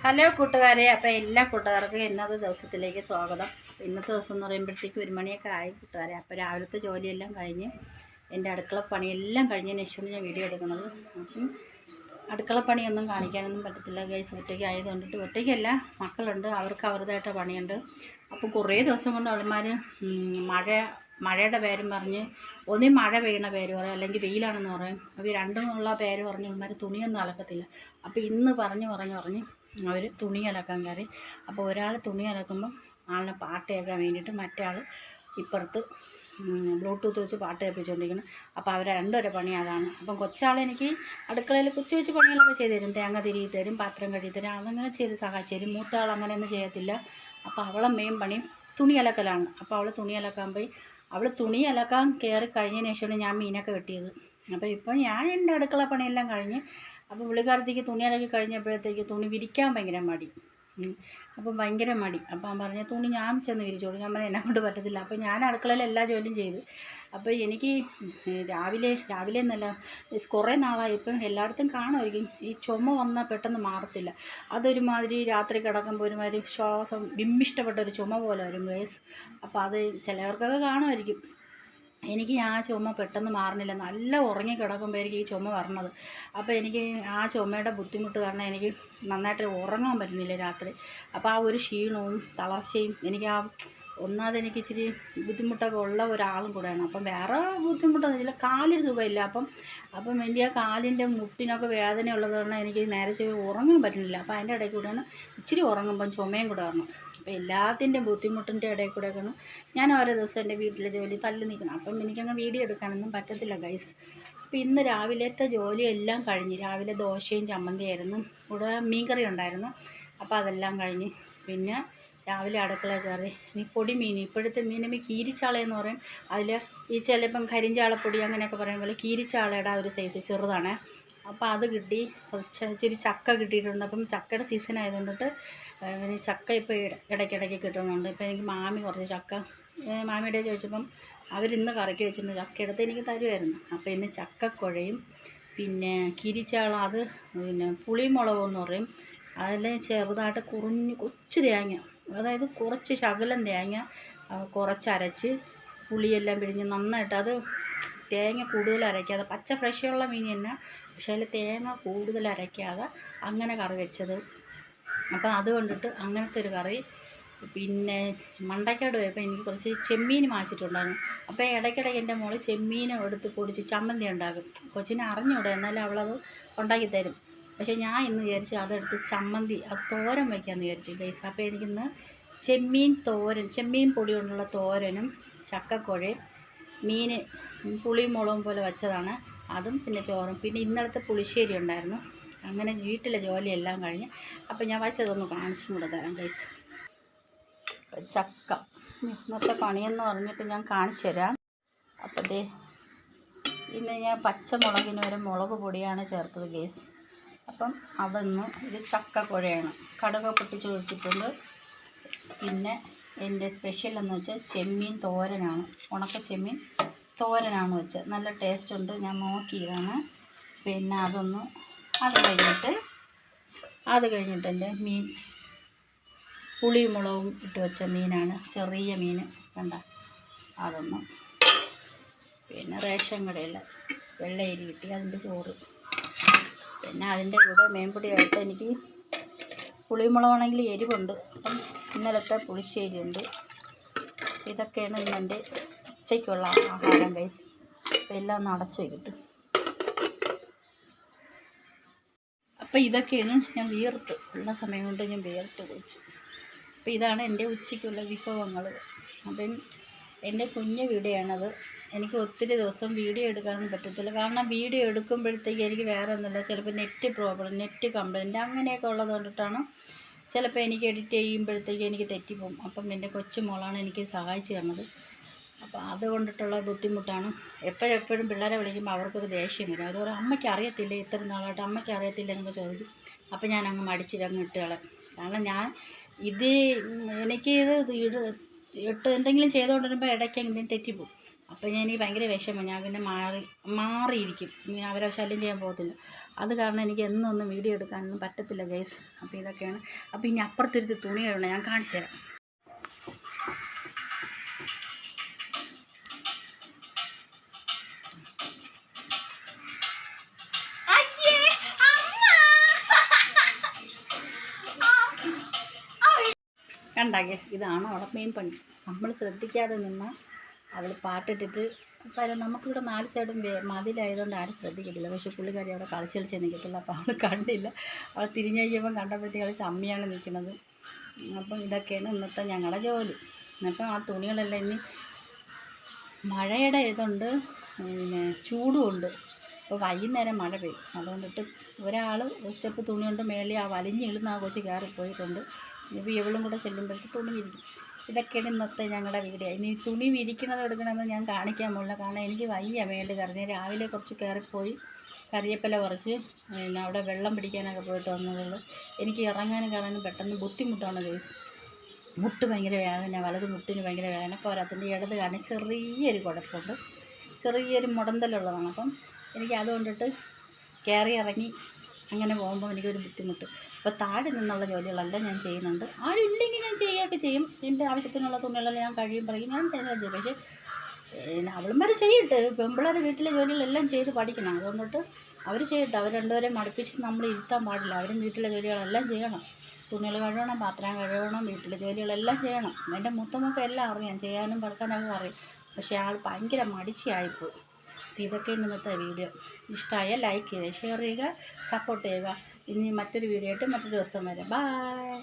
Hello കൂട്ടുകാരെ, അപ്പോൾ എല്ലാ കൂട്ടുകാർക്കും ഇന്നത്തെ ദിവസത്തിലേക്ക് സ്വാഗതം. ഇന്നത്തെ ദിവസം എന്ന് പറയുമ്പോഴത്തേക്ക് 1 മണിയൊക്കെ ആയി കൂട്ടുകാരെ. അപ്പോൾ രാവിലത്തെ ജോലിയെല്ലാം കഴിഞ്ഞ് എൻ്റെ അടുക്കള പണിയെല്ലാം കഴിഞ്ഞതിന് ശേഷമാണ് ഞാൻ വീഡിയോ എടുക്കുന്നത്. അപ്പം അടുക്കള പണിയൊന്നും കാണിക്കാനൊന്നും പറ്റത്തില്ല ഗൈസ്, ഒറ്റയ്ക്ക് ആയതുകൊണ്ടിട്ട്. ഒറ്റയ്ക്കല്ല, മക്കളുണ്ട്, അവർക്ക് അവരുടേതായിട്ട് പണിയുണ്ട്. അപ്പോൾ കുറേ ദിവസം കൊണ്ട് അവന്മാർ മഴയുടെ പേരും പറഞ്ഞ് ഒന്നീ മഴ പെയ്യണ പേര് പറയും, അല്ലെങ്കിൽ വെയിലാണെന്ന് പറയും. അപ്പോൾ രണ്ടുമുള്ള പേര് പറഞ്ഞ് അവന്മാർ തുണിയൊന്നും അലക്കത്തില്ല. അപ്പോൾ ഇന്ന് പറഞ്ഞ് അവർ തുണി അലക്കാൻ കയറി. അപ്പോൾ ഒരാൾ തുണി അലക്കുമ്പം ആളിനെ പാട്ട് കേൾക്കാൻ വേണ്ടിയിട്ട് മറ്റേ ആൾ ഇപ്പുറത്ത് ബ്ലൂടൂത്ത് വെച്ച് പാട്ട് കേൾപ്പിച്ചുകൊണ്ടിരിക്കണം. അപ്പോൾ അവരെ രണ്ടുപേരെ പണി അതാണ്. അപ്പം കൊച്ചാളെനിക്ക് അടുക്കളയിൽ കൊച്ചു വെച്ച് പണികളൊക്കെ ചെയ്തു തരും, തേങ്ങ തിരികെ തരും, പാത്രം കഴുകി തരും, അതങ്ങനെ ചെയ്ത് സഹായിച്ചു തരും. മൂത്ത ആൾ അങ്ങനെയൊന്നും ചെയ്യത്തില്ല. അപ്പോൾ അവളെ മെയിൻ പണി തുണി അലക്കലാണ്. അപ്പോൾ അവൾ തുണി അലക്കാൻ പോയി. അവൾ തുണി അലക്കാൻ കയറി കഴിഞ്ഞതിന് ശേഷമാണ് ഞാൻ മീനൊക്കെ വെട്ടിയത്. അപ്പോൾ ഇപ്പോൾ ഞാൻ എൻ്റെ അടുക്കള പണിയെല്ലാം കഴിഞ്ഞ്, അപ്പോൾ പുള്ളിക്കാരത്തേക്ക് തുണി അലക്കി കഴിഞ്ഞപ്പോഴത്തേക്ക് തുണി വിരിക്കാൻ ഭയങ്കര മടി. അപ്പം ഭയങ്കര മടി. അപ്പം അവൻ പറഞ്ഞ തുണി ഞാൻ ചെന്ന് വിരിച്ചോളൂ. ഞാൻ പറഞ്ഞാൽ എന്നെ കൊണ്ട് പറ്റത്തില്ല. അപ്പോൾ ഞാൻ അടുക്കളയിൽ എല്ലാ ജോലിയും ചെയ്തു. അപ്പോൾ എനിക്ക് രാവിലെ എന്നല്ല, കുറേ നാളായി ഇപ്പം എല്ലായിടത്തും കാണുമായിരിക്കും, ഈ ചുമ വന്നാൽ പെട്ടെന്ന് മാറത്തില്ല. അതൊരുമാതിരി രാത്രി കിടക്കുമ്പോൾ ഒരുമാതിരി ശ്വാസം ബിംബിഷ്ടപ്പെട്ട ഒരു ചുമ പോലെ വരും ഗൈസ്. അപ്പോൾ അത് ചിലവർക്കൊക്കെ കാണുമായിരിക്കും. എനിക്ക് ആ ചുമ പെട്ടെന്ന് മാറുന്നില്ല. നല്ല ഉറങ്ങി കിടക്കുമ്പോഴായിരിക്കും ഈ ചുമ വരണത്. അപ്പോൾ എനിക്ക് ആ ചുമയുടെ ബുദ്ധിമുട്ട് കാരണം എനിക്ക് നന്നായിട്ട് ഉറങ്ങാൻ പറ്റുന്നില്ല രാത്രി. അപ്പോൾ ആ ഒരു ക്ഷീണവും തളർച്ചയും എനിക്ക് ഒന്നാമത് എനിക്ക് ഇച്ചിരി ബുദ്ധിമുട്ടൊക്കെ ഉള്ള ഒരാളും കൂടെയാണ്. അപ്പം വേറെ ബുദ്ധിമുട്ടൊന്നുമില്ല, കാലിന് സുഖമില്ല. അപ്പം എൻ്റെ ആ കാലിൻ്റെ മുട്ടിനൊക്കെ വേദന ഉള്ളത് കാരണം എനിക്ക് നേരെ ഉറങ്ങാൻ പറ്റുന്നില്ല. അപ്പോൾ അതിൻ്റെ ഇടയിൽ കൂടെയാണ് ഇച്ചിരി ഉറങ്ങുമ്പം ചുമയും കൂടെ വരണം. അപ്പോൾ എല്ലാത്തിൻ്റെയും ബുദ്ധിമുട്ടിൻ്റെ ഇടയിൽ കൂടെയൊക്കെയാണ് ഞാൻ ഓരോ ദിവസം എൻ്റെ വീട്ടിലെ ജോലി തള്ളി നിൽക്കണം. അപ്പം എനിക്കങ്ങ് വീഡിയോ എടുക്കാനൊന്നും പറ്റത്തില്ല ഗൈസ്. അപ്പോൾ ഇന്ന് രാവിലത്തെ ജോലിയെല്ലാം കഴിഞ്ഞ്, രാവിലെ ദോശയും ചമ്മന്തിയായിരുന്നു, കൂടെ മീൻകറി ഉണ്ടായിരുന്നു. അപ്പോൾ അതെല്ലാം കഴിഞ്ഞ് പിന്നെ രാവിലെ അടുക്കള കയറി. ഈ പൊടി മീൻ, ഇപ്പോഴത്തെ മീൻ കീരിച്ചാളയെന്ന് പറയും. അതിൽ ഈ ചിലപ്പം കരിഞ്ചാളപ്പൊടി അങ്ങനെയൊക്കെ പറയുമ്പോൾ കീരിച്ചാളയുടെ ഒരു സൈസ് ചെറുതാണ്. അപ്പോൾ അത് കിട്ടി. ഇച്ചിരി ചക്ക കിട്ടിയിട്ടുണ്ട്. അപ്പം ചക്കയുടെ സീസൺ ആയതുകൊണ്ടിട്ട് ചക്ക ഇപ്പോൾ ഇടയ്ക്കിടയ്ക്ക് കിട്ടുന്നുണ്ട്. ഇപ്പോൾ എനിക്ക് മാമി കുറച്ച് ചക്ക മാമിയുടെ ചോദിച്ചപ്പം അവരിന്ന് കറക്കി വെച്ചിട്ടുണ്ട്. ചക്ക എടുത്ത് എനിക്ക് തരുമായിരുന്നു. അപ്പോൾ ഇന്ന് ചക്കക്കുഴയും പിന്നെ കിരിച്ചാള, അത് പിന്നെ പുളിമുളകെന്ന് പറയും. അതിൽ ചെറുതായിട്ട് കൊച്ചു തേങ്ങ, അതായത് കുറച്ച് ശകലം തേങ്ങ കുറച്ചരച്ച് പുളിയെല്ലാം പിഴിഞ്ഞ് നന്നായിട്ട്, അത് തേങ്ങ കൂടുതൽ അരയ്ക്കാതെ, പച്ച ഫ്രഷുള്ള മീൻ തന്നെ, പക്ഷേ അതിൽ തേങ്ങ കൂടുതൽ അരയ്ക്കാതെ അങ്ങനെ കറി വെച്ചത്. അപ്പോൾ അതുകൊണ്ടിട്ട് അങ്ങനത്തെ ഒരു കറി. പിന്നെ മണ്ടയ്ക്കാട് പോയപ്പോൾ എനിക്ക് കുറച്ച് ചെമ്മീൻ വാങ്ങിച്ചിട്ടുണ്ടായിരുന്നു. അപ്പോൾ ഇടയ്ക്കിടയ്ക്ക് എൻ്റെ മോൾ ചെമ്മീനും എടുത്ത് പൊടിച്ച് ചമ്മന്തി ഉണ്ടാക്കും. കൊച്ചിനെ അറിഞ്ഞൂടെ, എന്നാലും അവളത് ഉണ്ടാക്കി തരും. പക്ഷേ ഞാൻ ഇന്ന് വിചാരിച്ചു അതെടുത്ത് ചമ്മന്തി, അത് തോരൻ വയ്ക്കാമെന്ന് വിചാരിച്ചു ഗൈസ്. അപ്പോൾ എനിക്കിന്ന് ചെമ്മീൻ പൊടി കൊണ്ടുള്ള തോരനും ചക്കക്കുഴയും മീൻ പുളിയും മുളകും പോലെ വെച്ചതാണ്, അതും പിന്നെ ചോറും. പിന്നെ ഇന്നലത്തെ പുളിശ്ശേരി ഉണ്ടായിരുന്നു. അങ്ങനെ വീട്ടിലെ ജോലിയെല്ലാം കഴിഞ്ഞ് അപ്പോൾ ഞാൻ വെച്ചതൊന്ന് കാണിച്ചും കൂടെ തരാം ഗൈസ്. ചക്ക ഇന്നത്തെ പണിയെന്ന് പറഞ്ഞിട്ട് ഞാൻ കാണിച്ചു തരാം. അപ്പോൾ ദേ ഇന്ന് ഞാൻ പച്ചമുളകിന് ഒരു മുളക് പൊടിയാണ് ചേർത്തത് ഗൈസ്. അപ്പം അതൊന്ന്, ഇത് ചക്കക്കുഴയാണ്, കടുക് പൊട്ടിച്ച് ഒഴിച്ചിട്ടുണ്ട്. പിന്നെ എൻ്റെ സ്പെഷ്യൽ എന്ന് വെച്ചാൽ ചെമ്മീൻ തോരനാണ്, ഉണക്ക ചെമ്മീൻ തോരനാണ് വെച്ചത്. നല്ല ടേസ്റ്റ് ഉണ്ട്, ഞാൻ നോക്കിയതാണ്. പിന്നെ അത് കഴിഞ്ഞിട്ട് എൻ്റെ മീൻ പുളിയും മുളകും ഇട്ട് വെച്ച മീനാണ്, ചെറിയ മീൻ കണ്ട, അതൊന്നും. പിന്നെ റേഷൻ കടയിൽ വെള്ളയരി കിട്ടി, അതിൻ്റെ ചോറ്. പിന്നെ അതിൻ്റെ കൂടെ മേമ്പൊടിയായിട്ട് എനിക്ക് പുളിമുളകാണെങ്കിൽ എരിവുണ്ട്. അപ്പം ഇന്നലത്തെ പുളിശ്ശേരി ഉണ്ട്. ഇതൊക്കെയാണ് ഇന്ന് എൻ്റെ ഉച്ചയ്ക്കുള്ള ആഹാരം ഗൈസ്. അപ്പോൾ എല്ലാം ഒന്ന് അടച്ചു വയ്ക്കട്ടെ. അപ്പോൾ ഇതൊക്കെയാണ് ഞാൻ ഉള്ള സമയം കൊണ്ട് ഞാൻ വിയർത്ത് കുളിച്ചു. അപ്പോൾ ഇതാണ് എൻ്റെ ഉച്ചയ്ക്കുള്ള വിഭവങ്ങൾ. അപ്പം എൻ്റെ കുഞ്ഞ് വീഡിയോ ആണത്. എനിക്ക് ഒത്തിരി ദിവസം വീഡിയോ എടുക്കാനൊന്നും പറ്റത്തില്ല, കാരണം വീഡിയോ എടുക്കുമ്പോഴത്തേക്ക് എനിക്ക് വേറെ ഒന്നുമില്ല, ചിലപ്പോൾ നെറ്റ് പ്രോബ്ലം, നെറ്റ് കംപ്ലൈൻറ്റ് അങ്ങനെയൊക്കെ ഉള്ളത് കൊണ്ടിട്ടാണ് ചിലപ്പോൾ എനിക്ക് എഡിറ്റ് ചെയ്യുമ്പോഴത്തേക്ക് എനിക്ക് തെറ്റിപ്പോകും. അപ്പം എൻ്റെ കൊച്ചുമോളാണ് എനിക്ക് സഹായിച്ചു തന്നത്. അപ്പോൾ അതുകൊണ്ടിട്ടുള്ള ബുദ്ധിമുട്ടാണ്. എപ്പോഴെപ്പോഴും പിള്ളേരെ വിളിക്കുമ്പോൾ അവർക്കൊരു ദേഷ്യം വരും. അതുപോലെ അമ്മയ്ക്ക് അറിയത്തില്ല, ഇത്ര നാളായിട്ട് അമ്മയ്ക്ക് അറിയത്തില്ല എന്നൊക്കെ ചോദിക്കും. അപ്പോൾ ഞാൻ അങ്ങ് മടിച്ചിട്ടങ്ങ് ഇട്ടുകളെ. കാരണം എന്തെങ്കിലും ചെയ്തുകൊണ്ടിരുമ്പോൾ ഇടയ്ക്ക് എന്തെങ്കിലും തെറ്റിപ്പോവും. അപ്പോൾ ഞാൻ ഭയങ്കര വിഷമം, ഞാൻ പിന്നെ മാറിയിരിക്കും, അവരെ ശല്യം ചെയ്യാൻ പോകത്തില്ല. അത് കാരണം എനിക്ക് എന്നൊന്നും വീഡിയോ എടുക്കാനൊന്നും പറ്റത്തില്ല ഗൈസ്. അപ്പോൾ ഇതൊക്കെയാണ്. അപ്പോൾ ഇനി അപ്പുറത്തൊരു തുണി കഴുകണം, ഞാൻ കാണിച്ചു തരാം. കണ്ടാ ഗൈസ്, ഇതാണ് അവിടെ മെയിൻ പണി. നമ്മൾ ശ്രദ്ധിക്കാതെ നിന്നാൽ അവൾ പാട്ടിട്ടിട്ട് കാര്യം നമുക്കിവിടെ 4 സൈഡും മതിലായതുകൊണ്ട് ആരും ശ്രദ്ധിക്കത്തില്ല. പക്ഷേ പുള്ളിക്കാരി അവിടെ കളിച്ച് നിൽക്കത്തില്ല. അപ്പോൾ അവൾ കണ്ടില്ല. അവൾ തിരിഞ്ഞ് കഴിയുമ്പം കണ്ടപ്പോഴത്തേക്ക് അവൾ ചമ്മിയാണ് നിൽക്കുന്നത്. അപ്പം ഇതൊക്കെയാണ് ഇന്നത്തെ ഞങ്ങളുടെ ജോലി. അപ്പം ആ തുണികളെല്ലാം ഇനി മഴയുടെ ഇതുണ്ട്, പിന്നെ ചൂടുമുണ്ട്. അപ്പോൾ വൈകുന്നേരം മഴ പെയ്യും. അതുകൊണ്ടിട്ട് ഒരാൾ സ്റ്റെപ്പ് തുണി കൊണ്ട് മേളിൽ ആ വലിഞ്ഞിളുന്ന ആ കൊച്ച് കയറിപ്പോയിട്ടുണ്ട്. ഇനിയിപ്പോൾ ഇവളും കൂടെ ചെല്ലുമ്പോഴത്തേക്ക് തുണി വിരിക്കും. ഇതൊക്കെയാണ് ഇന്നത്തെ ഞങ്ങളുടെ വീഡിയോ. ഇനി തുണി വിരിക്കണത് എടുക്കണമെന്ന് ഞാൻ കാണിക്കാൻ പോകില്ല, കാരണം എനിക്ക് വയ്യ മേളിൽ കയറി. രാവിലെ കുറച്ച് കയറിപ്പോയി കറിവേപ്പില പറിച്ച് പിന്നെ അവിടെ വെള്ളം പിടിക്കാനൊക്കെ പോയിട്ട് വന്നതുള്ളൂ. എനിക്ക് ഇറങ്ങാനും കയറാനും പെട്ടെന്ന് ബുദ്ധിമുട്ടാണ് ഗൈസ്. മുട്ട് ഭയങ്കര വേദന, വലത് മുട്ടിന് ഭയങ്കര വേദന. പോരാത്തിൻ്റെ ഇടത് കാരണം ചെറിയൊരു കുഴപ്പമുണ്ട്, ചെറിയൊരു മുടന്തലുള്ളതാണ്. അപ്പം എനിക്ക് അതുകൊണ്ടിട്ട് കയറി ഇറങ്ങി അങ്ങനെ പോകുമ്പോൾ എനിക്കൊരു ബുദ്ധിമുട്ട്. അപ്പോൾ താഴെ നിന്നുള്ള ജോലികളെല്ലാം ഞാൻ ചെയ്യുന്നുണ്ട്. ആരും ഇല്ലെങ്കിൽ ഞാൻ ചെയ്യുകയൊക്കെ ചെയ്യും. എൻ്റെ ആവശ്യത്തിനുള്ള തുണികളെല്ലാം ഞാൻ കഴിയും പറയും, ഞാൻ തന്നെ ചെയ്യും. പക്ഷേ അവളുമാർ ചെയ്യട്ടെ, പെമ്പിള്ളേർ വീട്ടിലെ ജോലികളെല്ലാം ചെയ്ത് പഠിക്കണം. അതുകൊണ്ടിട്ട് അവർ ചെയ്യട്ടെ. അവർ രണ്ടുപേരെയും മടുപ്പിച്ച് നമ്മൾ ഇരുത്താൻ പാടില്ല. അവരും വീട്ടിലെ ജോലികളെല്ലാം ചെയ്യണം. തുണികൾ കഴുകണം, പാത്രം കഴുകണം, വീട്ടിലെ ജോലികളെല്ലാം ചെയ്യണം. എൻ്റെ മൂത്തമൊക്കെ എല്ലാം അറിയാം, ചെയ്യാനും പറക്കാനൊക്കെ അറിയും. പക്ഷേ ആൾ ഭയങ്കര മടിച്ചിയായിപ്പോയി. അപ്പോൾ ഇതൊക്കെ ഇന്നത്തെ വീഡിയോ. ഇഷ്ടമായ ലൈക്ക് ചെയ്യുക, ഷെയർ ചെയ്യുക, സപ്പോർട്ട് ചെയ്യുക. ഇനി മറ്റൊരു വീഡിയോ ആയിട്ട് മറ്റൊരു ദിവസം വരാം. ബൈ.